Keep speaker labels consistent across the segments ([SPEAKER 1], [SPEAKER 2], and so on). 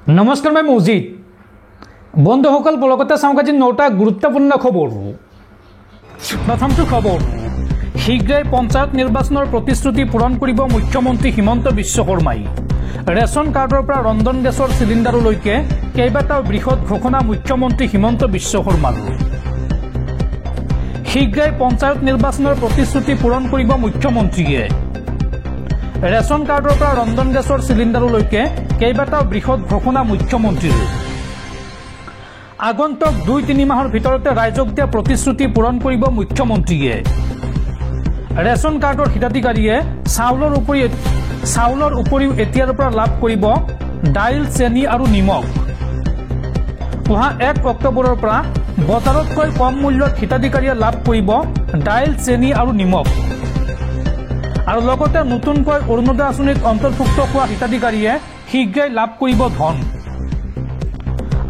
[SPEAKER 1] नमस्कार मैं मौजिद बंधुसकल पलकते चाওক আজি 9টা গুৰুত্বপূৰ্ণ খবৰ। প্ৰথমটো খবৰ, শীঘ্ৰেই পঞ্চায়ত নিৰ্বাচনৰ প্ৰতিশ্ৰুতি পূৰণ কৰিব মুখ্যমন্ত্ৰী হিমন্ত বিশ্ব শৰ্মাই। ৰেচন কাৰ্ডৰ পৰা ৰন্ধন গেছৰ চিলিণ্ডাৰলৈকে কেইবাটাও বৃহৎ ঘোষণা মুখ্যমন্ত্ৰী হিমন্ত বিশ্ব শৰ্মাৰ। শীঘ্ৰেই পঞ্চায়ত নিৰ্বাচনৰ প্ৰতিশ্ৰুতি পূৰণ কৰিব মুখ্যমন্ত্ৰীয়ে। ৰেচন কাৰ্ডৰ পৰা ৰন্ধন গেছৰ চিলিণ্ডাৰলৈকে কেইবাটাও বৃহৎ ঘোষণা মুখ্যমন্ত্ৰীৰ। আগন্তুক 2-3 মাহৰ ভিতৰতে ৰাইজক দিয়া প্ৰতিশ্ৰুতি পূৰণ কৰিব মুখ্যমন্ত্ৰীয়ে। ৰেচন কাৰ্ডৰ হিতাধিকাৰীয়ে চাউলৰ উপৰিও এতিয়াৰ পৰা লাভ কৰিব দাইল, চেনি আৰু নিমখ। অহা 1 অক্টোবৰৰ পৰা বজাৰতকৈ কম মূল্যত হিতাধিকাৰীয়ে লাভ কৰিব দাইল, চেনি আৰু নিমখ। আৰু লগতে নতুনকৈ অৰুণোদয় আঁচনিত অন্তৰ্ভুক্ত হোৱা হিতাধিকাৰীয়ে শীঘ্ৰেই লাভ কৰিব ধন।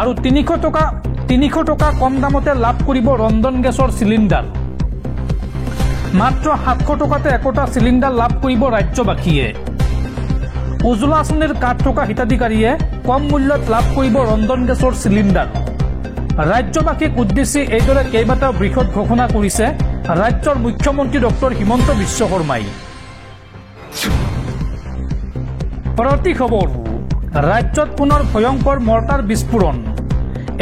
[SPEAKER 1] আৰু 300 টকা কম দামতে লাভ কৰিব ৰন্ধন গেছৰ চিলিণ্ডাৰ। মাত্ৰ 700 টকাতে একোটা চিলিণ্ডাৰ লাভ কৰিব ৰাজ্যবাসীয়ে। উজ্জ্বলা আঁচনিৰ কাৰ্ড থকা হিতাধিকাৰীয়ে কম মূল্যত লাভ কৰিব ৰন্ধন গেছৰ চিলিণ্ডাৰ। ৰাজ্যবাসীক উদ্দেশ্যি এইদৰে কেইবাটাও বৃহৎ ঘোষণা কৰিছে ৰাজ্যৰ মুখ্যমন্ত্ৰী ডক্টৰ হিমন্ত বিশ্ব শৰ্মাই। পৰৱৰ্তী খবৰ, ৰাজ্যত পুনৰ ভয়ংকৰ মৰ্টাৰ বিস্ফোৰণ।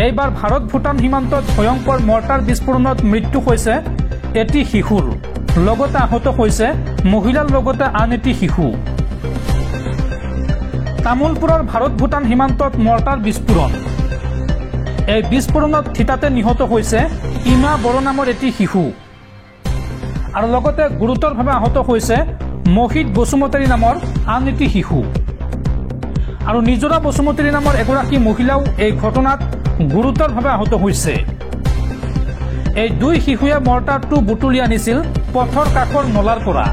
[SPEAKER 1] এইবাৰ ভাৰত ভূটান সীমান্তত ভয়ংকৰ মৰ্টাৰ বিস্ফোৰণত মৃত্যু হৈছে এটি শিশুৰ, লগতে আহত হৈছে মহিলাৰ লগতে আন এটি শিশু। তামুলপুৰৰ ভাৰত ভূটান সীমান্তত মৰ্টাৰ বিস্ফোৰণ। এই বিস্ফোৰণত থিতাতে নিহত হৈছে ইমা বড়ো নামৰ এটি শিশু। আৰু লগতে গুৰুতৰভাৱে আহত হৈছে মহিত বসুমতাৰী নামৰ আন এটি শিশু। আৰু নিজৰা বসুমতাৰী নামৰ এগৰাকী মহিলাও এই ঘটনাত গুৰুতৰভাৱে আহত হৈছে। এই 2 শিশুৱে মৰ্টাৰটো বুটলি আনিছিল পথৰ কাষৰ নলাৰ পৰা।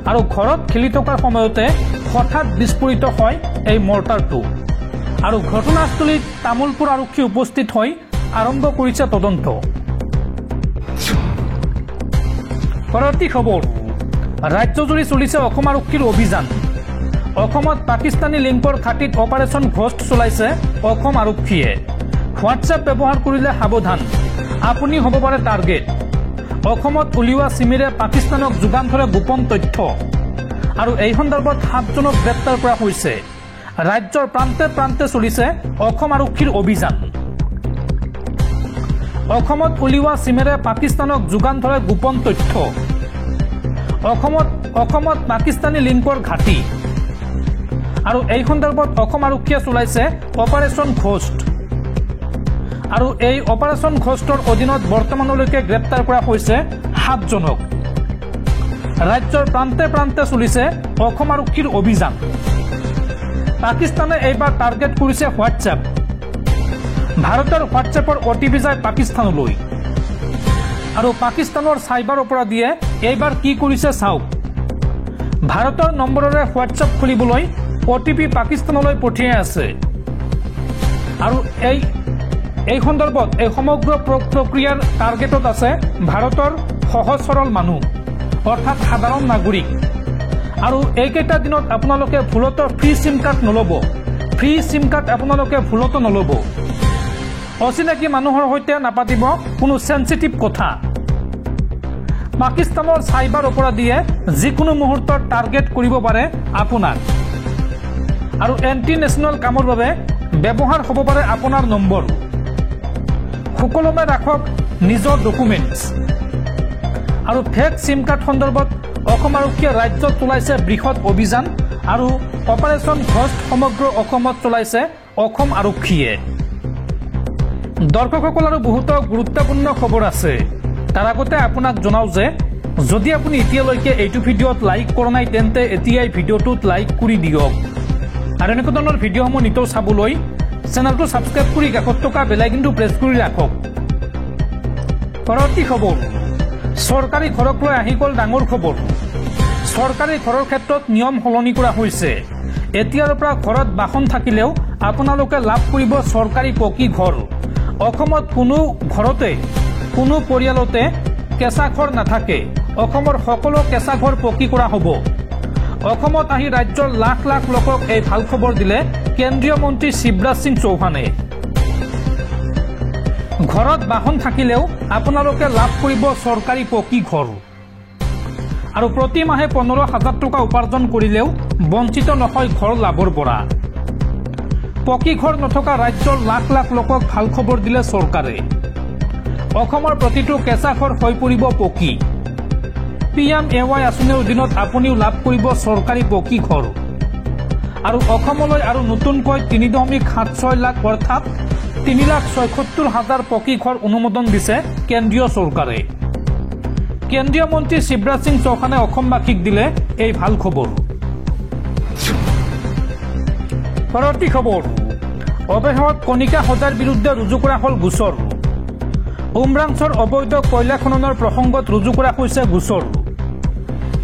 [SPEAKER 1] আৰু ঘৰত খেলি থকাৰ সময়তে হঠাৎ বিস্ফোৰিত হয় এই মৰ্টাৰটো। আৰু ঘটনাস্থলীত তামুলপুৰ আৰক্ষী উপস্থিত হৈ আৰম্ভ কৰিছে তদন্ত। পৰৱৰ্তী খবৰ, ৰাজ্যজুৰি চলিছে অসম আৰক্ষীৰ অভিযান। অসমত পাকিস্তানী লিংকৰ ঘাটিত অপাৰেশ্যন ঘোষ্ট চলাইছে অসম আৰক্ষীয়ে। হোৱাটছএপ ব্যৱহাৰ কৰিলে সাৱধান, আপুনি হ'ব পাৰে টাৰ্গেট। অসমত উলিওৱা চিমিৰে পাকিস্তানক যোগান ধৰে গোপন তথ্য। আৰু এই সন্দৰ্ভত 7জনক গ্ৰেপ্তাৰ কৰা হৈছে। ৰাজ্যৰ প্ৰান্তে প্ৰান্তে চলিছে অসম আৰক্ষীৰ অভিযান। অসমত উলিওৱা চিমেৰে পাকিস্তানক যোগান ধৰে গোপন তথ্য। অসমত পাকিস্তানী লিংকৰ ঘাটি। আৰু এই সন্দৰ্ভত অসম আৰক্ষীয়ে চলাইছে অপাৰেশ্যন ঘোষ্ট। আৰু এই অপাৰেশ্যন ঘোষ্টৰ অধীনত বৰ্তমানলৈকে গ্ৰেপ্তাৰ কৰা হৈছে 7জনক। ৰাজ্যৰ প্ৰান্তে প্ৰান্তে চলিছে অসম আৰক্ষীৰ অভিযান। পাকিস্তানে এইবাৰ টাৰ্গেট কৰিছে হোৱাটছএপ। ভাৰতৰ হোৱাটছএপৰ OTP যায় পাকিস্তানলৈ। আৰু পাকিস্তানৰ চাইবাৰ অপৰাধীয়ে এইবাৰ কি কৰিছে চাওক। ভাৰতৰ নম্বৰেৰে হোৱাটছএপ খুলিবলৈ OTP পাকিস্তানলৈ পঠিয়াই আছে। আৰু এই সন্দৰ্ভত এই সমগ্ৰ প্ৰক্ৰিয়াৰ টাৰ্গেটত আছে ভাৰতৰ সহজ সৰল মানুহ, অৰ্থাৎ সাধাৰণ নাগৰিক। আৰু এইকেইটা দিনত আপোনালোকে ভুলতো ফ্ৰী চিম কাৰ্ড নল'ব। ফ্ৰী চিম কাৰ্ড আপোনালোকে ভুলতো নল'ব। অচিনাকি মানুহৰ সৈতে নাপাতিব কোনো চেঞ্চিটিভ কথা। পাকিস্তানৰ চাইবাৰ অপৰাধীয়ে যিকোনো মুহূৰ্তত টাৰ্গেট কৰিব পাৰে আপোনাক। আৰু এণ্টি নেশ্যনেল কামৰ বাবে ব্যৱহাৰ হ'ব পাৰে আপোনাৰ নম্বৰ। সুকলমে ৰাখক নিজৰ ডকুমেণ্টছ। আৰু ফেক চিম কাৰ্ড সন্দৰ্ভত অসম আৰক্ষীয়ে ৰাজ্যত চলাইছে বৃহৎ অভিযান। আৰু অপাৰেশ্যন ঘোষ্ট সমগ্ৰ অসমত চলাইছে অসম আৰক্ষীয়ে। দৰ্শকসকল, আৰু বহুতো গুৰুত্বপূৰ্ণ খবৰ আছে। তাৰ আগতে আপোনাক জনাওঁ যে যদি আপুনি এতিয়ালৈকে এইটো ভিডিঅ'ত লাইক কৰা নাই তেন্তে এতিয়াই ভিডিঅ'টোত লাইক কৰি দিয়ক। আৰু এনেকুৱা ধৰণৰ ভিডিঅ'সমূহ নিতৌ চাবলৈ চেনেলটো ছাবস্ক্ৰাইব কৰি কাষত থকা বেল আইকনটো প্ৰেছ কৰি ৰাখক। পৰৱৰ্তী খবৰ, চৰকাৰী ঘৰক লৈ আহি গ'ল ডাঙৰ খবৰ। চৰকাৰী ঘৰৰ ক্ষেত্ৰত নিয়ম সলনি কৰা হৈছে। এতিয়াৰ পৰা ঘৰত বাহন থাকিলেও আপোনালোকে লাভ কৰিব চৰকাৰী পকী ঘৰ। অসমত কোনো ঘৰতে কোনো পৰিয়ালতে কেঁচা ঘৰ নাথাকে। অসমৰ সকলো কেঁচা ঘৰ পকী কৰা হ'ব। অসমত আহি ৰাজ্যৰ লাখ লাখ লোকক এই ভাল খবৰ দিলে কেন্দ্ৰীয় মন্ত্ৰী শিৱৰাজ সিং চৌহানে। ঘৰত বাহন থাকিলেও আপোনালোকে লাভ কৰিব চৰকাৰী পকী ঘৰ আৰু প্ৰতি মাহে 15,000 টকা উপাৰ্জন কৰিলেও বঞ্চিত নহয় ঘৰ লাভৰ পৰা। পকী ঘৰ নথকা ৰাজ্যৰ লাখ লাখ লোকক ভাল খবৰ দিলে চৰকাৰে। অসমৰ প্ৰতিটো কেঁচা ঘৰ হৈ পৰিব পকী। PMAY আঁচনিৰ অধীনত আপুনিও লাভ কৰিব চৰকাৰী পকী ঘৰ আৰু অসমলৈ আৰু নতুনকৈ 3.76 লাখ অৰ্থাৎ 3,76,000 পকী ঘৰ অনুমোদন দিছে কেন্দ্ৰীয় চৰকাৰে। কেন্দ্ৰীয় মন্ত্ৰী শিৱৰাজ সিং চৌহানে অসমবাসীক দিলে এই ভাল খবৰ। পৰৱৰ্তী খবৰ, অৱশেষত কণিকা হজাৰ বিৰুদ্ধে ৰুজু কৰা হ'ল গোচৰ। উমৰাংচৰ অবৈধ কয়লা খননৰ প্ৰসংগত ৰুজু কৰা হৈছে গোচৰ।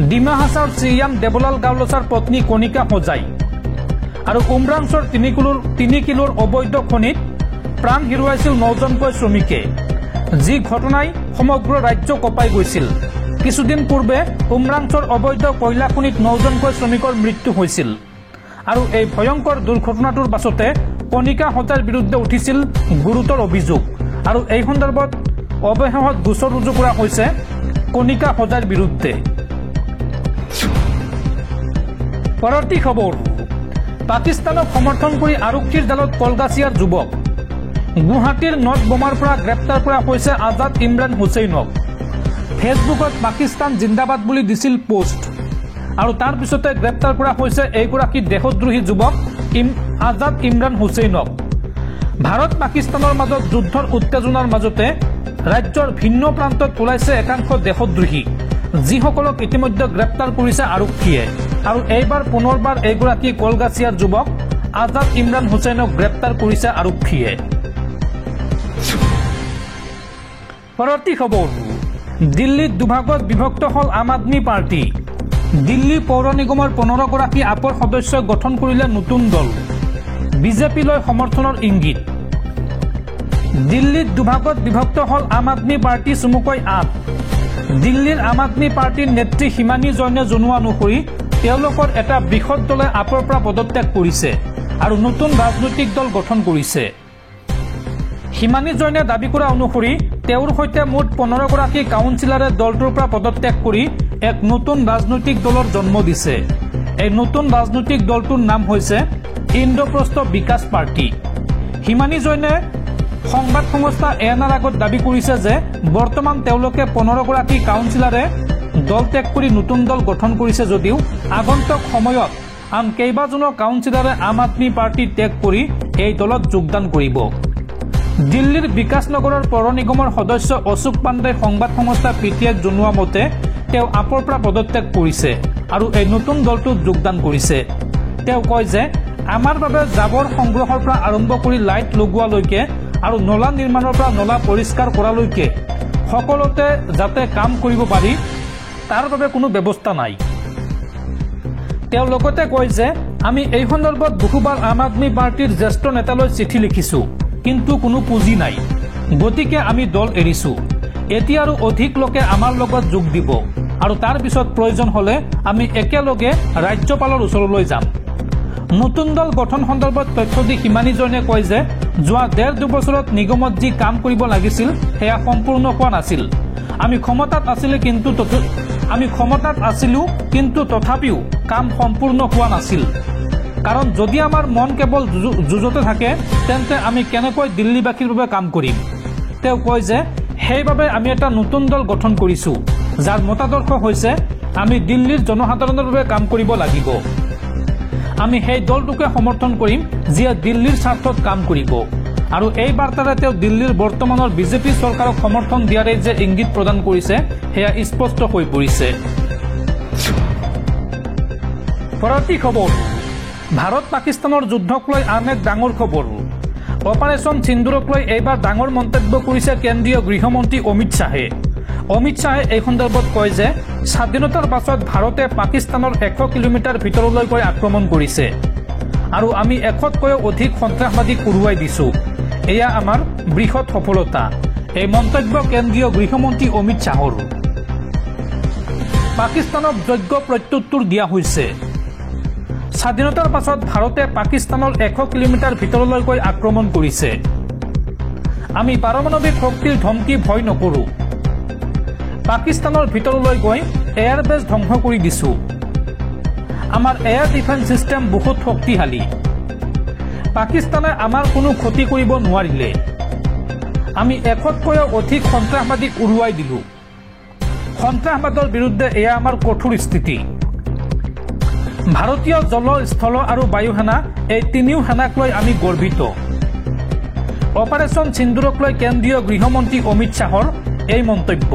[SPEAKER 1] ডিমা হাছাৰ চিএম দেৱলাল গাওলছাৰ পত্নী কণিকা হজাই আৰু উমৰাংচৰ 3 কিলোৰ অবৈধ খনিত প্ৰাণ হেৰুৱাইছিল 9জনকৈ শ্ৰমিকে, যি ঘটনাই সমগ্ৰ ৰাজ্য কঁপাই গৈছিল। কিছুদিন পূৰ্বে উমৰাংচৰ অবৈধ কয়লা খনিত 9জনকৈ শ্ৰমিকৰ মৃত্যু হৈছিল আৰু এই ভয়ংকৰ দুৰ্ঘটনাটোৰ পাছতে কণিকা হজাৰ বিৰুদ্ধে উঠিছিল গুৰুতৰ অভিযোগ আৰু এই সন্দৰ্ভত অৱশেষত গোচৰ ৰুজু কৰা হৈছে কণিকা হজাৰ বিৰুদ্ধে। পৰৱৰ্তী খবৰ, পাকিস্তানক সমৰ্থন কৰি আৰক্ষীৰ জালত কলগাছিয়াৰ যুৱক। গুৱাহাটীৰ নট বোমাৰ পৰা গ্ৰেপ্তাৰ কৰা হৈছে আজাদ ইমৰান হুছেইনক। ফেচবুকত পাকিস্তান জিন্দাবাদ বুলি দিছিল পোষ্ট আৰু তাৰ পিছতে গ্ৰেপ্তাৰ কৰা হৈছে এইগৰাকী দেশদ্ৰোহী যুৱক আজাদ ইমৰান হুছেইনক। ভাৰত পাকিস্তানৰ মাজত যুদ্ধৰ উত্তেজনাৰ মাজতে ৰাজ্যৰ ভিন্ন প্ৰান্তত ওলাইছে একাংশ দেশদ্ৰোহী, যিসকলক ইতিমধ্যে গ্ৰেপ্তাৰ কৰিছে আৰক্ষীয়ে আৰু এইবাৰ পুনৰবাৰ এইগৰাকী কলগাছিয়াৰ যুৱক আজাদ ইমৰান হুছেইনক গ্ৰেপ্তাৰ কৰিছে আৰক্ষীয়ে। পৰৱৰ্তী খবৰ, দিল্লীত দুভাগত বিভক্ত হ'ল আম আদমি পাৰ্টি। দিল্লী পৌৰ নিগমৰ 15গৰাকী আপৰ সদস্যই গঠন কৰিলে নতুন দল, বিজেপিলৈ সমৰ্থনৰ ইংগিত। দিল্লীত দুভাগত বিভক্ত হ'ল আম আদমি পাৰ্টি চমুকৈ আপ। দিল্লীৰ আম আদমি পাৰ্টিৰ নেত্ৰী হিমানী জৈনে জনোৱা অনুসৰি তেওঁলোকৰ এটা বৃহৎ দলে আপৰ পৰা পদত্যাগ কৰিছে আৰু নতুন ৰাজনৈতিক দল গঠন কৰিছে। হিমানী জৈনে দাবী কৰা অনুসৰি তেওঁৰ সৈতে মুঠ 15গৰাকী কাউন্সিলৰে দলটোৰ পৰা পদত্যাগ কৰি এক নতুন ৰাজনৈতিক দলৰ জন্ম দিছে। এই নতুন ৰাজনৈতিক দলটোৰ নাম হৈছে ইন্দ্ৰপ্ৰস্থ বিকাশ পাৰ্টি। হিমানী জৈনে সংবাদ সংস্থা ANR আগত দাবী কৰিছে যে বৰ্তমান তেওঁলোকে 15গৰাকী কাউন্সিলৰে দল ত্যাগ কৰি নতুন দল গঠন কৰিছে যদিও আগন্তুক সময়ত আন কেইবাজনো কাউন্সিলৰে আম আদমি পাৰ্টি ত্যাগ কৰি এই দলত যোগদান কৰিব। দিল্লীৰ বিকাশ নগৰৰ পৌৰ নিগমৰ সদস্য অশোক পাণ্ডেই সংবাদ সংস্থা PTIক জনোৱা মতে তেওঁ আপৰ পৰা পদত্যাগ কৰিছে আৰু এই নতুন দলটোত যোগদান কৰিছে। তেওঁ কয় যে আমাৰ বাবে জাবৰ সংগ্ৰহৰ পৰা আৰম্ভ কৰি লাইট লগোৱালৈকে আৰু নলা নিৰ্মাণৰ পৰা নলা পৰিষ্কাৰ কৰালৈকে সকলোতে যাতে কাম কৰিব পাৰি তাৰ বাবে কোনো ব্যৱস্থা নাই। তেওঁ লগতে কয় যে আমি এই সন্দৰ্ভত বহুবাৰ আম আদমি পাৰ্টিৰ জ্যেষ্ঠ নেতালৈ চিঠি লিখিছোঁ, কিন্তু কোনো পুঁজি নাই, গতিকে আমি দল এৰিছোঁ। এতিয়া আৰু অধিক লোকে আমাৰ লগত যোগ দিব আৰু তাৰ পিছত প্ৰয়োজন হ'লে আমি একেলগে ৰাজ্যপালৰ ওচৰলৈ যাম। নতুন দল গঠন সন্দৰ্ভত তথ্য দি হিমানী জৈনে কয় যে যোৱা 1.5-2 বছৰত নিগমত যি কাম কৰিব লাগিছিল সেয়া সম্পূৰ্ণ হোৱা নাছিল। আমি ক্ষমতাত আছিলোঁ কিন্তু তথাপিও কাম সম্পূৰ্ণ হোৱা নাছিল, কাৰণ যদি আমাৰ মন কেৱল যুঁজতে থাকে তেন্তে আমি কেনেকৈ দিল্লীবাসীৰ বাবে কাম কৰিম। তেওঁ কয় যে সেইবাবে আমি এটা নতুন দল গঠন কৰিছোঁ, যাৰ মতাদৰ্শ হৈছে আমি দিল্লীৰ জনসাধাৰণৰ বাবে কাম কৰিব লাগিব। আমি সেই দলটোকে সমৰ্থন কৰিম যিয়ে দিল্লীৰ স্বাৰ্থত কাম কৰিব আৰু এই বাৰ্তাৰে তেওঁ দিল্লীৰ বৰ্তমানৰ বিজেপি চৰকাৰক সমৰ্থন দিয়াৰে যে ইংগিত প্ৰদান কৰিছে সেয়া স্পষ্ট হৈ পৰিছে। পৰৱৰ্তী খবৰ, ভাৰত পাকিস্তানৰ যুদ্ধক লৈ আন এক ডাঙৰ খবৰ। অপাৰেশ্যন সিন্দুৰক লৈ এইবাৰ ডাঙৰ মন্তব্য কৰিছে কেন্দ্ৰীয় গৃহমন্ত্ৰী অমিত শ্বাহে। অমিত শ্বাহে এই সন্দৰ্ভত কয় যে স্বাধীনতাৰ পাছত ভাৰতে পাকিস্তানৰ 100 কিলোমিটাৰ ভিতৰলৈ গৈ আক্ৰমণ কৰিছে আৰু আমি 100তকৈও অধিক সন্ত্ৰাসবাদীক উৰুৱাই দিছোঁ। এয়া আমাৰ বৃহৎ সফলতা। এই মন্তব্য কেন্দ্ৰীয় গৃহমন্ত্ৰী অমিত শ্বাহৰ। পাকিস্তানক যোগ্য প্ৰত্যুত্তৰ দিয়া হৈছে। স্বাধীনতাৰ পাছত ভাৰতে পাকিস্তানৰ 100 কিলোমিটাৰ ভিতৰলৈ গৈ আক্ৰমণ কৰিছে। আমি পাৰমাণৱিক শক্তিৰ ধমকি ভয় নকৰোঁ। পাকিস্তানৰ ভিতৰলৈ গৈ এয়াৰ বেছ ধ্বংস কৰি দিছোঁ। আমাৰ এয়াৰ ডিফেন্স ছিষ্টেম বহুত শক্তিশালী। পাকিস্তানে আমাৰ কোনো ক্ষতি কৰিব নোৱাৰিলে। আমি 100তকৈও অধিক সন্ত্ৰাসবাদীক উৰুৱাই দিলোঁ। সন্ত্ৰাসবাদৰ বিৰুদ্ধে এয়া আমাৰ কঠোৰ স্থিতি। ভাৰতীয় জল, স্থল আৰু বায়ু সেনা এই তিনিও সেনাক লৈ আমি গৰ্বিত। অপাৰেশ্যন সিন্দুৰক লৈ কেন্দ্ৰীয় গৃহমন্ত্ৰী অমিত শ্বাহৰ এই মন্তব্য।